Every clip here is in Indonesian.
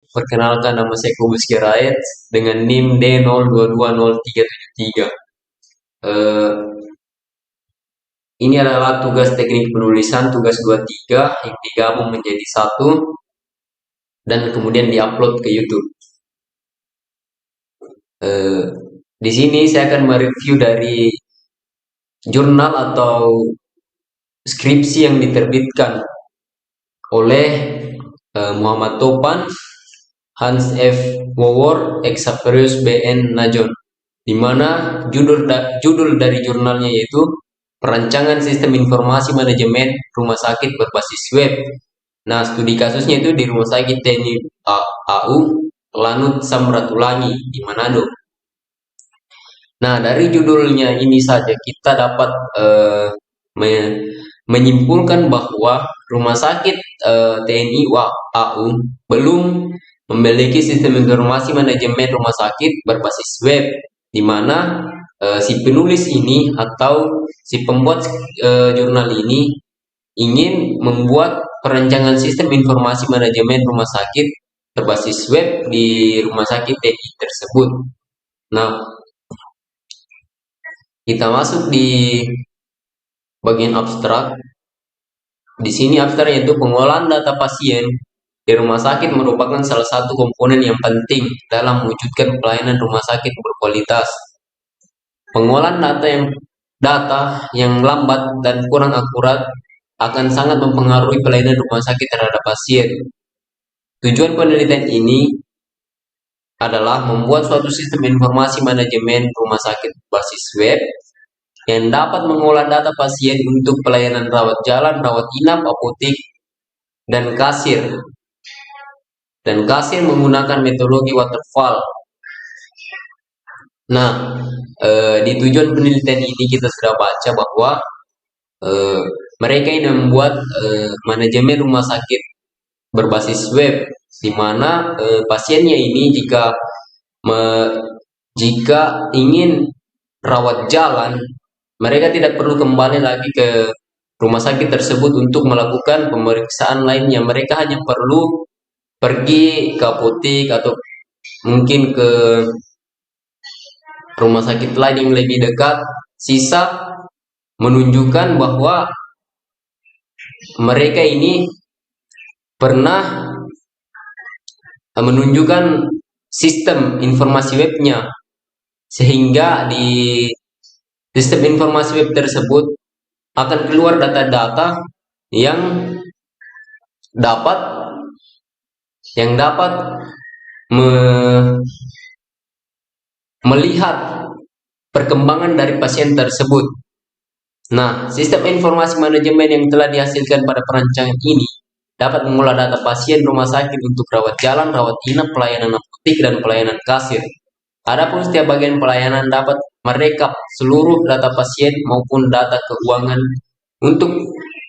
Perkenalkan, nama saya Kubus Kirait dengan NIM D022033. Eh, ini adalah tugas teknik penulisan, tugas 23 yang digabung menjadi satu dan kemudian diupload ke YouTube. Eh, di sini saya akan mereview dari jurnal atau skripsi yang diterbitkan oleh Muhammad Topan, Hans F. Wawor, Xaverius B.N. Najon, di mana judul dari jurnalnya yaitu Perancangan Sistem Informasi Manajemen Rumah Sakit Berbasis Web. Nah, studi kasusnya itu di Rumah Sakit TNI AU Lanut Samratulangi di Manado. Nah, dari judulnya ini saja kita dapat menyimpulkan bahwa Rumah Sakit TNI AU belum memiliki sistem informasi manajemen rumah sakit berbasis web, di mana si penulis ini atau si pembuat jurnal ini ingin membuat perancangan sistem informasi manajemen rumah sakit berbasis web di rumah sakit TNI tersebut. Nah, kita masuk di bagian abstrak. Di sini abstrak yaitu pengolahan data pasien di rumah sakit merupakan salah satu komponen yang penting dalam mewujudkan pelayanan rumah sakit berkualitas. Pengolahan data yang lambat dan kurang akurat akan sangat mempengaruhi pelayanan rumah sakit terhadap pasien. Tujuan penelitian ini adalah membuat suatu sistem informasi manajemen rumah sakit berbasis web yang dapat mengolah data pasien untuk pelayanan rawat jalan, rawat inap, apotek, dan kasir. Dan kasir menggunakan metodologi waterfall. Nah, di tujuan penelitian ini kita sudah baca bahwa mereka ini membuat manajemen rumah sakit berbasis web, di mana pasiennya ini jika ingin rawat jalan, mereka tidak perlu kembali lagi ke rumah sakit tersebut untuk melakukan pemeriksaan lainnya. Mereka hanya perlu pergi ke apotek atau mungkin ke rumah sakit lain yang lebih dekat. Sisa menunjukkan bahwa mereka ini pernah menunjukkan sistem informasi webnya, sehingga di sistem informasi web tersebut akan keluar data-data yang dapat melihat perkembangan dari pasien tersebut. Nah, sistem informasi manajemen yang telah dihasilkan pada perancangan ini dapat mengolah data pasien rumah sakit untuk rawat jalan, rawat inap, pelayanan apotek, dan pelayanan kasir. Adapun setiap bagian pelayanan dapat merekap seluruh data pasien maupun data keuangan untuk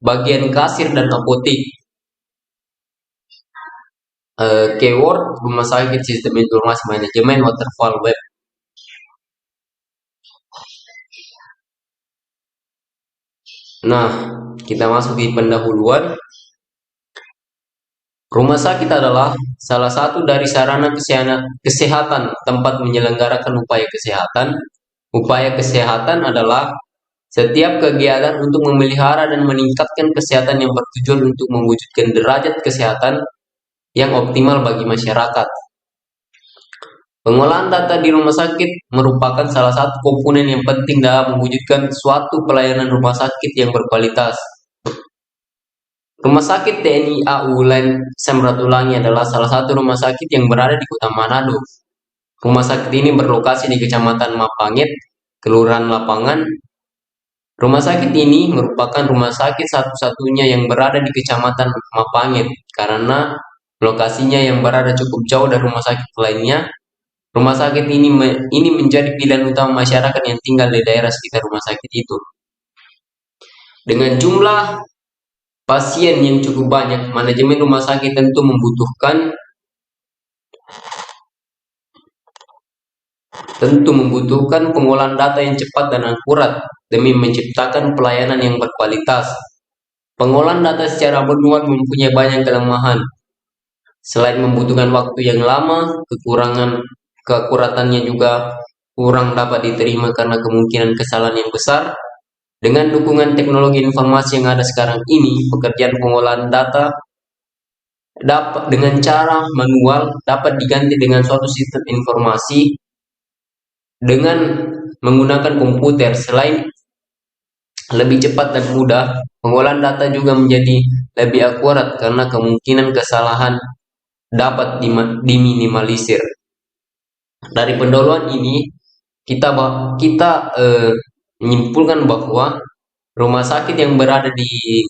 bagian kasir dan apotek. Keyword rumah sakit sistem informasi manajemen waterfall web. Nah, kita masuk di pendahuluan. Rumah sakit adalah salah satu dari sarana kesehatan tempat menyelenggarakan upaya kesehatan. Upaya kesehatan adalah setiap kegiatan untuk memelihara dan meningkatkan kesehatan yang bertujuan untuk mewujudkan derajat kesehatan yang optimal bagi masyarakat. Pengolahan data di rumah sakit merupakan salah satu komponen yang penting dalam mewujudkan suatu pelayanan rumah sakit yang berkualitas. Rumah sakit TNI AU Lanut Samratulangi adalah salah satu rumah sakit yang berada di Kota Manado. Rumah sakit ini berlokasi di Kecamatan Mapanget, Kelurahan Lapangan. Rumah sakit ini merupakan rumah sakit satu-satunya yang berada di Kecamatan Mapanget karena lokasinya yang berada cukup jauh dari rumah sakit lainnya. Rumah sakit ini menjadi pilihan utama masyarakat yang tinggal di daerah sekitar rumah sakit itu. Dengan jumlah pasien yang cukup banyak, manajemen rumah sakit tentu membutuhkan pengolahan data yang cepat dan akurat demi menciptakan pelayanan yang berkualitas. Pengolahan data secara manual mempunyai banyak kelemahan. Selain membutuhkan waktu yang lama, keakuratannya juga kurang dapat diterima karena kemungkinan kesalahan yang besar. Dengan dukungan teknologi informasi yang ada sekarang ini, pekerjaan pengolahan data dapat dengan cara manual dapat diganti dengan suatu sistem informasi dengan menggunakan komputer. Selain lebih cepat dan mudah, pengolahan data juga menjadi lebih akurat karena kemungkinan kesalahan dapat diminimalisir. Dari pendahuluan ini kita menyimpulkan bahwa rumah sakit yang berada di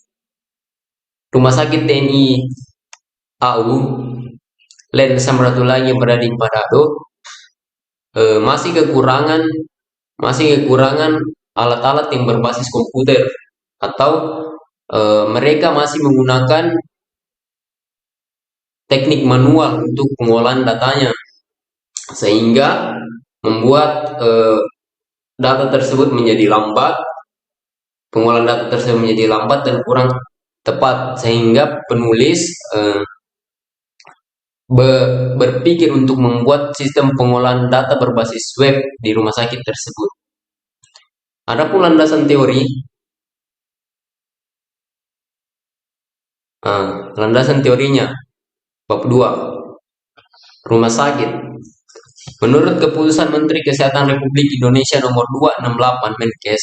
Rumah Sakit TNI AU Len Samratulangi yang berada di Manado eh, masih kekurangan masih kekurangan alat-alat yang berbasis komputer atau mereka masih menggunakan teknik manual untuk pengolahan datanya sehingga membuat data tersebut menjadi lambat, pengolahan data tersebut menjadi lambat dan kurang tepat sehingga penulis berpikir untuk membuat sistem pengolahan data berbasis web di rumah sakit tersebut. Adapun landasan teori, landasan teorinya bab 2, rumah sakit. Menurut keputusan Menteri Kesehatan Republik Indonesia nomor 268 Menkes,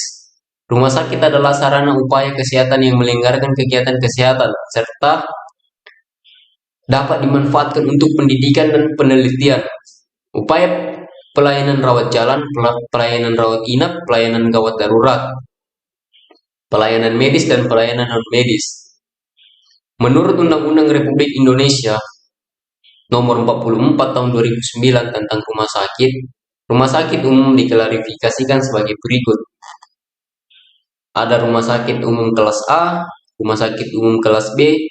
rumah sakit adalah sarana upaya kesehatan yang menyelenggarakan kegiatan kesehatan serta dapat dimanfaatkan untuk pendidikan dan penelitian. Upaya pelayanan rawat jalan, pelayanan rawat inap, pelayanan gawat darurat, pelayanan medis dan pelayanan non-medis. Menurut Undang-Undang Republik Indonesia Nomor 44 Tahun 2009 tentang rumah sakit umum diklarifikasikan sebagai berikut. Ada rumah sakit umum kelas A, rumah sakit umum kelas B,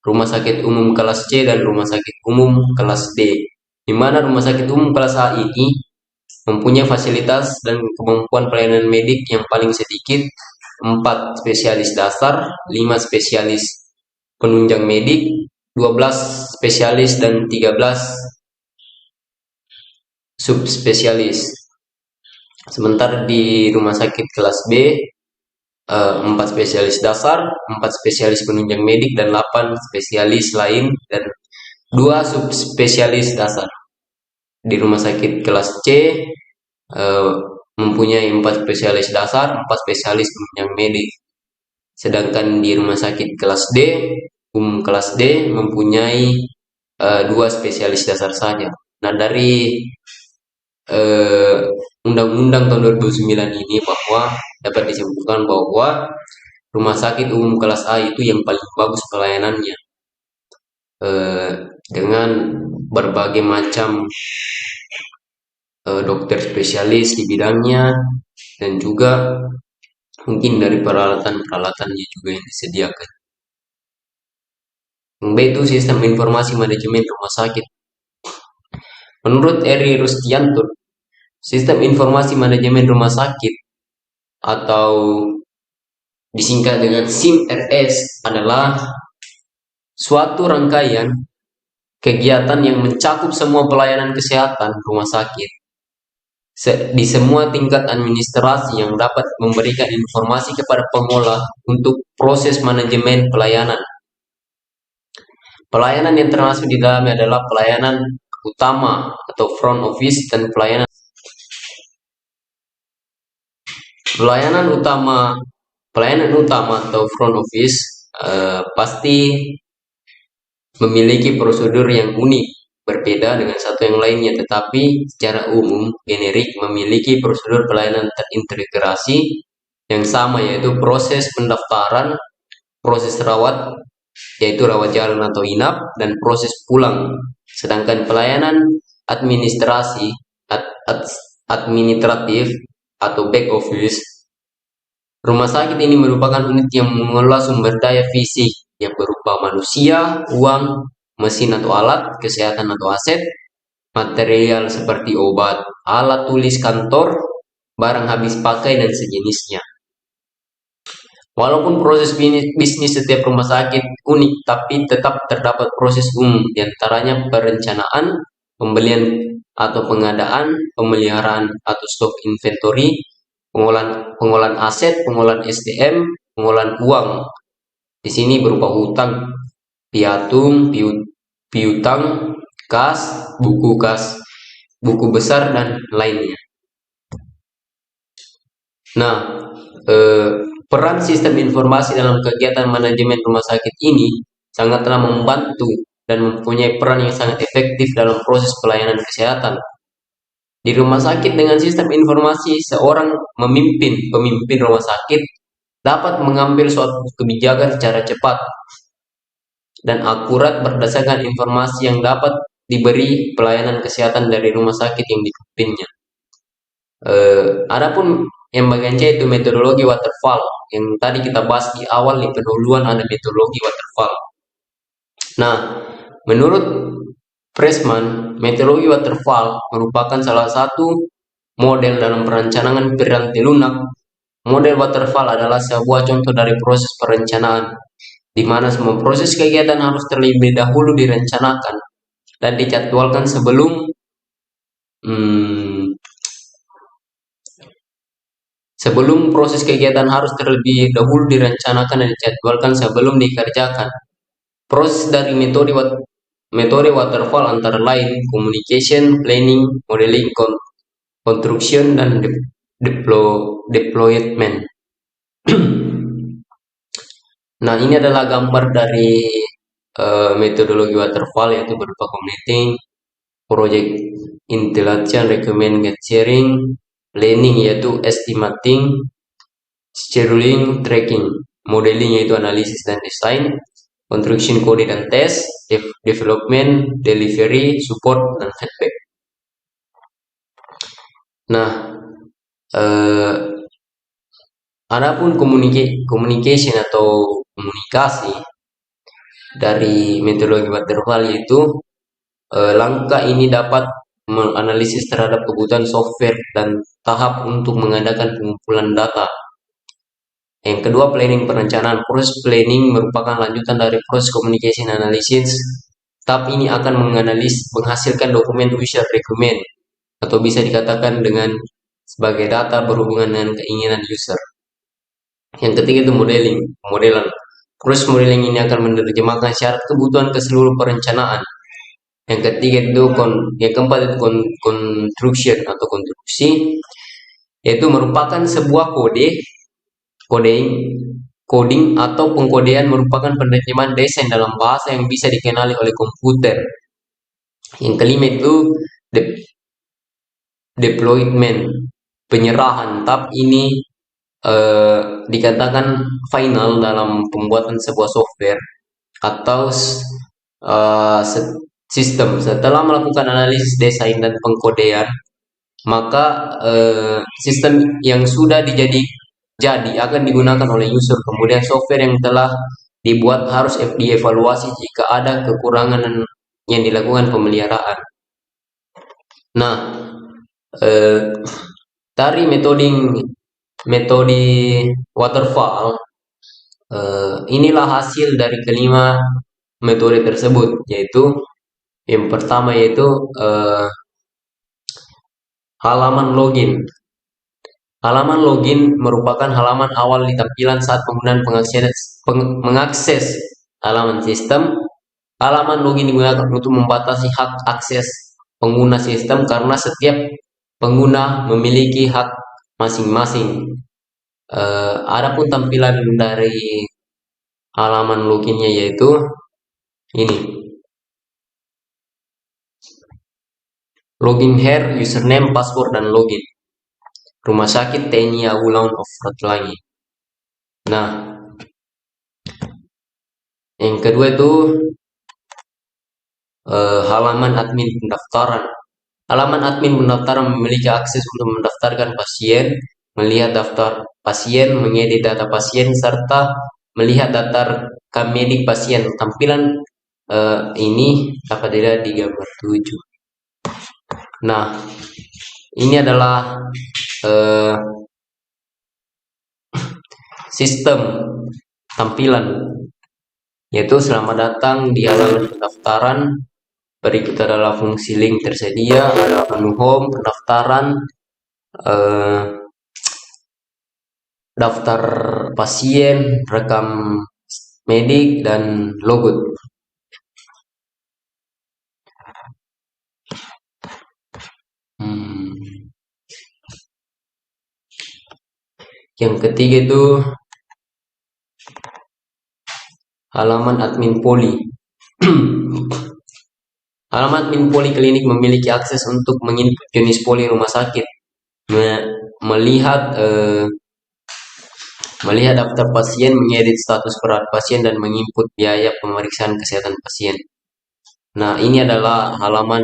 rumah sakit umum kelas C, dan rumah sakit umum kelas D. Di mana rumah sakit umum kelas A ini mempunyai fasilitas dan kemampuan pelayanan medik yang paling sedikit 4 spesialis dasar, 5 spesialis penunjang medik, 12 spesialis dan 13 subspesialis. Sementara di rumah sakit kelas B 4 spesialis dasar, 4 spesialis penunjang medik dan 8 spesialis lain dan 2 subspesialis dasar. Di rumah sakit kelas C mempunyai 4 spesialis dasar, 4 spesialis penunjang medik. Sedangkan di rumah sakit kelas D, kelas D mempunyai 2 spesialis dasar saja. Nah, dari Undang-Undang tahun 2009 ini bahwa dapat disimpulkan bahwa rumah sakit umum kelas A itu yang paling bagus pelayanannya dengan berbagai macam dokter spesialis di bidangnya dan juga mungkin dari peralatan-peralatannya juga yang disediakan. Yang B itu sistem informasi manajemen rumah sakit. Menurut Eri Rustianto, sistem informasi manajemen rumah sakit atau disingkat dengan SIM-RS adalah suatu rangkaian kegiatan yang mencakup semua pelayanan kesehatan rumah sakit di semua tingkat administrasi yang dapat memberikan informasi kepada pengolah untuk proses manajemen pelayanan. Pelayanan yang termasuk di dalamnya adalah pelayanan utama atau front office dan pelayanan utama atau front office pasti memiliki prosedur yang unik, berbeda dengan satu yang lainnya, tetapi secara umum generik memiliki prosedur pelayanan terintegrasi yang sama, yaitu proses pendaftaran, proses rawat, yaitu rawat jalan atau inap, dan proses pulang. Sedangkan pelayanan administratif atau back office, rumah sakit ini merupakan unit yang mengelola sumber daya fisik yang berupa manusia, uang, mesin atau alat, kesehatan atau aset, material seperti obat, alat tulis kantor, barang habis pakai, dan sejenisnya. Walaupun proses bisnis setiap rumah sakit unik, tapi tetap terdapat proses umum, diantaranya perencanaan, pembelian atau pengadaan, pemeliharaan atau stok inventory, pengolahan aset, pengolahan SDM, pengolahan uang. Di sini berupa hutang, piatung, piutang, kas, buku besar dan lainnya. Nah, peran sistem informasi dalam kegiatan manajemen rumah sakit ini sangatlah membantu dan mempunyai peran yang sangat efektif dalam proses pelayanan kesehatan. Di rumah sakit dengan sistem informasi, seorang pemimpin rumah sakit dapat mengambil suatu kebijakan secara cepat dan akurat berdasarkan informasi yang dapat diberi pelayanan kesehatan dari rumah sakit yang dipimpinnya. Adapun yang bagian C itu metodologi waterfall yang tadi kita bahas di awal di pendahuluan, ada metodologi waterfall. Nah, menurut Pressman, metodologi waterfall merupakan salah satu model dalam perencanaan piranti lunak. Model waterfall adalah sebuah contoh dari proses perencanaan, di mana semua proses kegiatan harus terlebih dahulu direncanakan dan dijadwalkan sebelum proses kegiatan harus terlebih dahulu direncanakan dan dijadwalkan sebelum dikerjakan. Proses dari metode waterfall antara lain communication, planning, modeling, construction, dan deployment. Nah, ini adalah gambar dari metodologi waterfall, yaitu berupa committing, project intelligence, recommend sharing, planning yaitu estimating, scheduling, tracking, modeling yaitu analisis dan desain, construction kode dan test, development, delivery, support, dan feedback. Nah, adapun communication atau komunikasi dari metodologi waterfall yaitu langkah ini dapat menganalisis terhadap kebutuhan software dan tahap untuk mengadakan pengumpulan data. Yang kedua, planning perencanaan. Proses planning merupakan lanjutan dari proses communication analysis. Tahap ini akan menghasilkan dokumen user requirement atau bisa dikatakan dengan sebagai data berhubungan dengan keinginan user. Yang ketiga itu modelan. Proses modeling ini akan menerjemahkan syarat kebutuhan ke seluruh perencanaan. Yang ketiga itu yang keempat itu construction atau konstruksi, yaitu merupakan sebuah coding atau pengkodean merupakan penerjemahan desain dalam bahasa yang bisa dikenali oleh komputer. Yang kelima itu deployment, penyerahan. Tahap ini dikatakan final dalam pembuatan sebuah software atau sistem. Setelah melakukan analisis desain dan pengkodean, maka sistem yang sudah jadi akan digunakan oleh user. Kemudian software yang telah dibuat harus dievaluasi jika ada kekurangan yang dilakukan pemeliharaan. Nah, dari metode waterfall, inilah hasil dari kelima metode tersebut, yaitu yang pertama yaitu halaman login. Halaman login merupakan halaman awal di tampilan saat penggunaan mengakses halaman sistem. Halaman login digunakan untuk membatasi hak akses pengguna sistem karena setiap pengguna memiliki hak masing-masing. Adapun tampilan dari halaman loginnya yaitu ini. Login here, username, password, dan login. Rumah sakit TNI Awulan of Ratulangi. Nah, yang kedua itu halaman admin pendaftaran. Halaman admin pendaftaran memiliki akses untuk mendaftarkan pasien, melihat daftar pasien, mengedit data pasien, serta melihat data rekam medik pasien. Tampilan ini dapat dilihat di gambar 7. Nah, ini adalah sistem tampilan, yaitu selamat datang di halaman pendaftaran. Berikut adalah fungsi link tersedia, ada menu home, pendaftaran, daftar pasien, rekam medik, dan logout. Yang ketiga itu halaman admin poli. Halaman admin poli klinik memiliki akses untuk menginput jenis poli rumah sakit, melihat daftar pasien, mengedit status perawat pasien, dan menginput biaya pemeriksaan kesehatan pasien. Nah, ini adalah halaman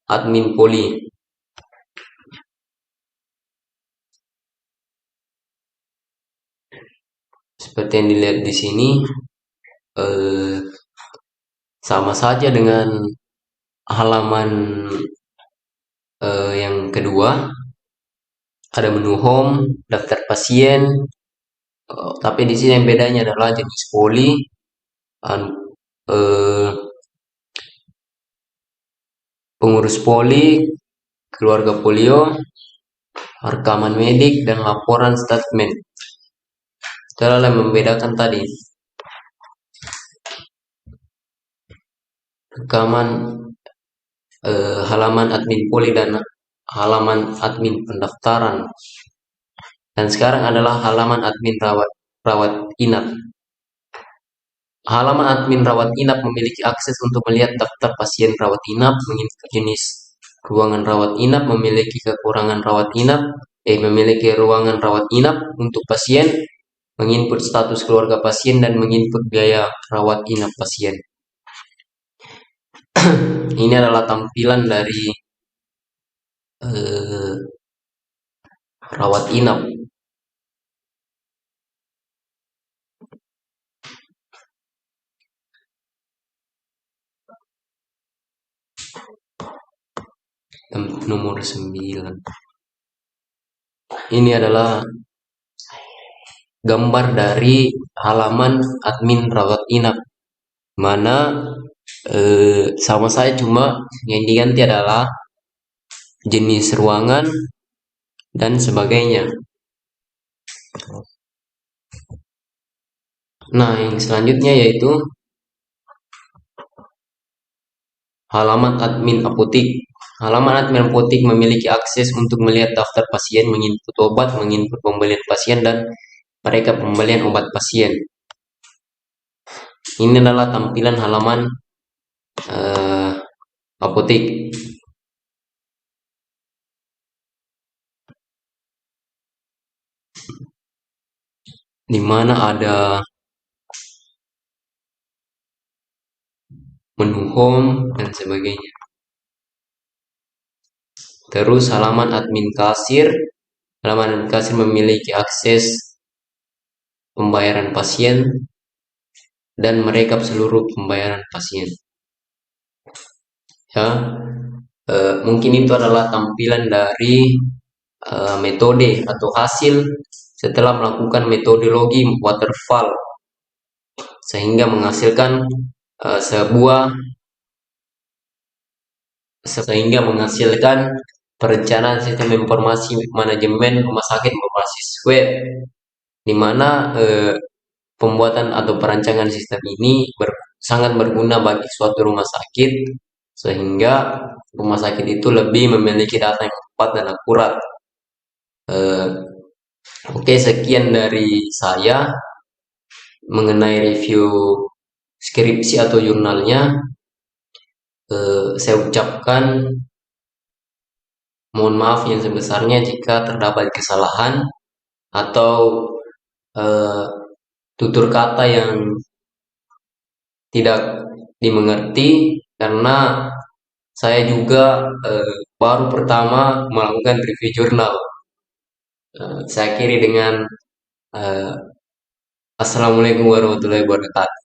admin poli. Seperti yang dilihat di sini, sama saja dengan halaman yang kedua. Ada menu home, daftar pasien, tapi di sini yang bedanya adalah jenis poli, pengurus poli, keluarga polio, rekaman medik, dan laporan statement. Itu adalah yang membedakan tadi. Rekaman halaman admin poli dan halaman admin pendaftaran. Dan sekarang adalah halaman admin rawat inap. Halaman admin rawat inap memiliki akses untuk melihat daftar pasien rawat inap, menginput jenis ruangan rawat inap, memiliki kekurangan rawat inap, memiliki ruangan rawat inap untuk pasien, menginput status keluarga pasien, dan menginput biaya rawat inap pasien. Ini adalah tampilan dari rawat inap. Nomor 9. Ini adalah gambar dari halaman admin rawat inap, mana sama saya, cuma yang diganti adalah jenis ruangan dan sebagainya. Nah, yang selanjutnya yaitu halaman admin apotik. Halaman admin apotik memiliki akses untuk melihat daftar pasien, menginput obat, menginput pembelian pasien, dan mereka pembelian obat pasien. Ini adalah tampilan halaman apotik. Di mana ada menu home dan sebagainya. Terus halaman admin kasir. Halaman admin kasir memiliki akses pembayaran pasien dan merekap seluruh pembayaran pasien. Ya, mungkin itu adalah tampilan dari metode atau hasil setelah melakukan metodologi waterfall, sehingga menghasilkan perencanaan sistem informasi manajemen rumah sakit berbasis web, di mana pembuatan atau perancangan sistem ini sangat berguna bagi suatu rumah sakit, sehingga rumah sakit itu lebih memiliki data yang tepat dan akurat. Oke, sekian dari saya mengenai review skripsi atau jurnalnya. Saya ucapkan mohon maaf yang sebesarnya jika terdapat kesalahan atau tutur kata yang tidak dimengerti, karena saya juga baru pertama melakukan review jurnal. Saya akhiri dengan Assalamualaikum warahmatullahi wabarakatuh.